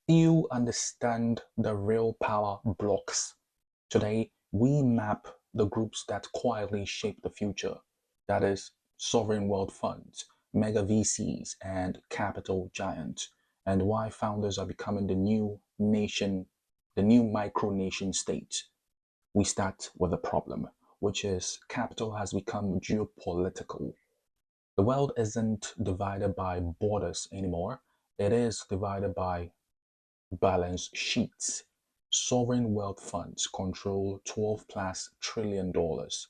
Few understand the real power blocks. Today, we map the groups that quietly shape the future. That is, sovereign wealth funds, mega VCs, and capital giants, and why founders are becoming the new micronation state. We start with a problem, which is capital has become geopolitical. The world isn't divided by borders anymore, it is divided by balance sheets. Sovereign wealth funds control 12 plus trillion dollars.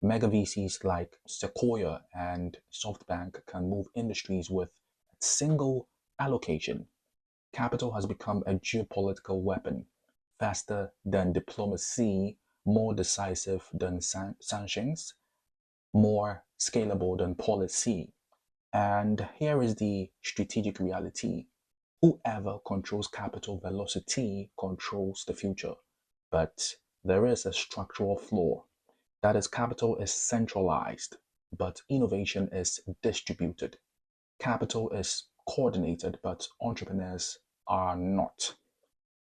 Mega VCs like Sequoia and SoftBank can move industries with a single allocation. Capital has become a geopolitical weapon, faster than diplomacy, more decisive than sanctions, more scalable than policy. And here is the strategic reality. Whoever controls capital velocity controls the future. But there is a structural flaw. That is, capital is centralized, but innovation is distributed. Capital is coordinated, but entrepreneurs are not.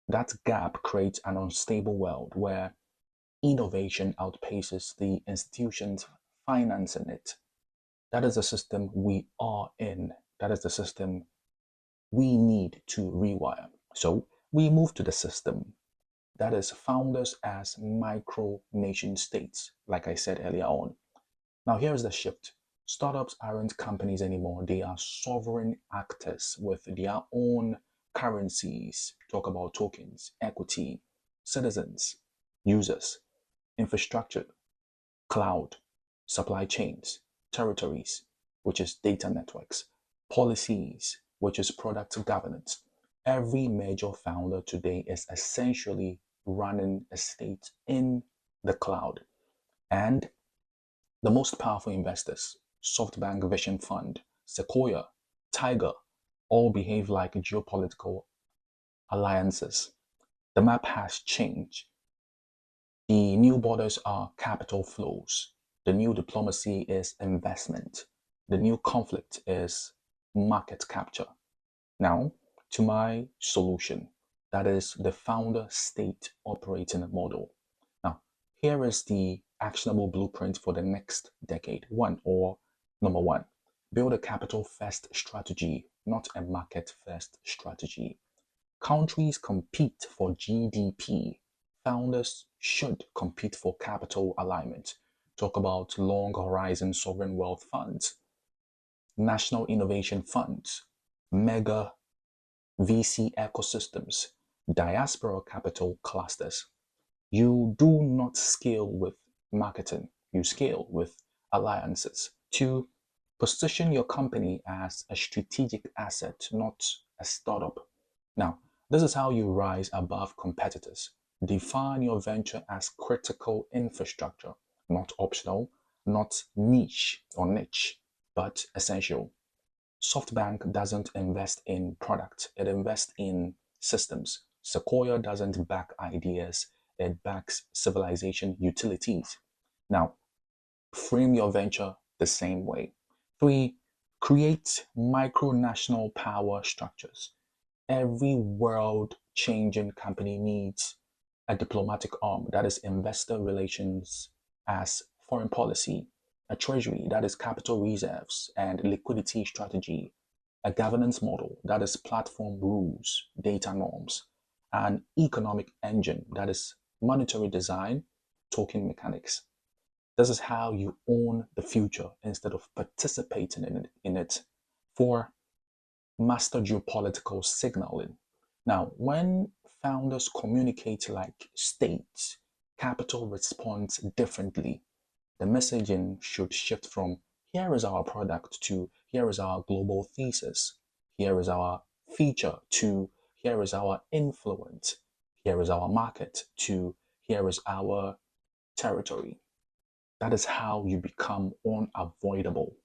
That gap creates an unstable world where innovation outpaces the institutions financing it. That is the system we are in. That is the system we need to rewire. So we move to the system that is founders as micro nation states, like I said earlier on. Now, here is the shift. Startups aren't companies anymore, they are sovereign actors with their own currencies. Talk about tokens, equity, citizens, users, infrastructure, cloud, supply chains, territories, which is data networks, policies, which is product governance. Every major founder today is essentially running a state in the cloud. And the most powerful investors, SoftBank Vision Fund, Sequoia, Tiger, all behave like geopolitical alliances. The map has changed. The new borders are capital flows. The new diplomacy is investment. The new conflict is market capture. Now, to my solution, that is the founder state operating model. Now, here is the actionable blueprint for the next decade. Number one, build a capital first strategy, not a market first strategy. Countries compete for GDP. Founders should compete for capital alignment. Talk about long horizon sovereign wealth funds, national innovation funds, mega VC ecosystems, diaspora capital clusters. You do not scale with marketing, you scale with alliances. To position your company as a strategic asset, not a startup. Now, this is how you rise above competitors. Define your venture as critical infrastructure, not optional, not niche, but essential. SoftBank doesn't invest in product, it invests in systems. Sequoia doesn't back ideas, it backs civilization utilities. Now, frame your venture the same way. Three, create micro-national power structures. Every world changing company needs a diplomatic arm, that is investor relations as foreign policy, a treasury, that is capital reserves and liquidity strategy, a governance model, that is platform rules, data norms, an economic engine, that is monetary design, token mechanics. This is how you own the future instead of participating in it. For master geopolitical signaling. Now, when founders communicate like states, capital responds differently. The messaging should shift from here is our product to here is our global thesis, here is our feature to here is our influence, here is our market to here is our territory. That is how you become unavoidable.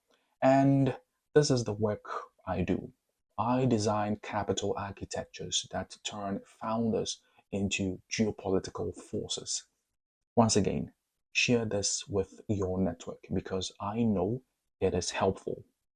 And this is the work I do. I design capital architectures that turn founders into geopolitical forces. Once again, share this with your network because I know it is helpful.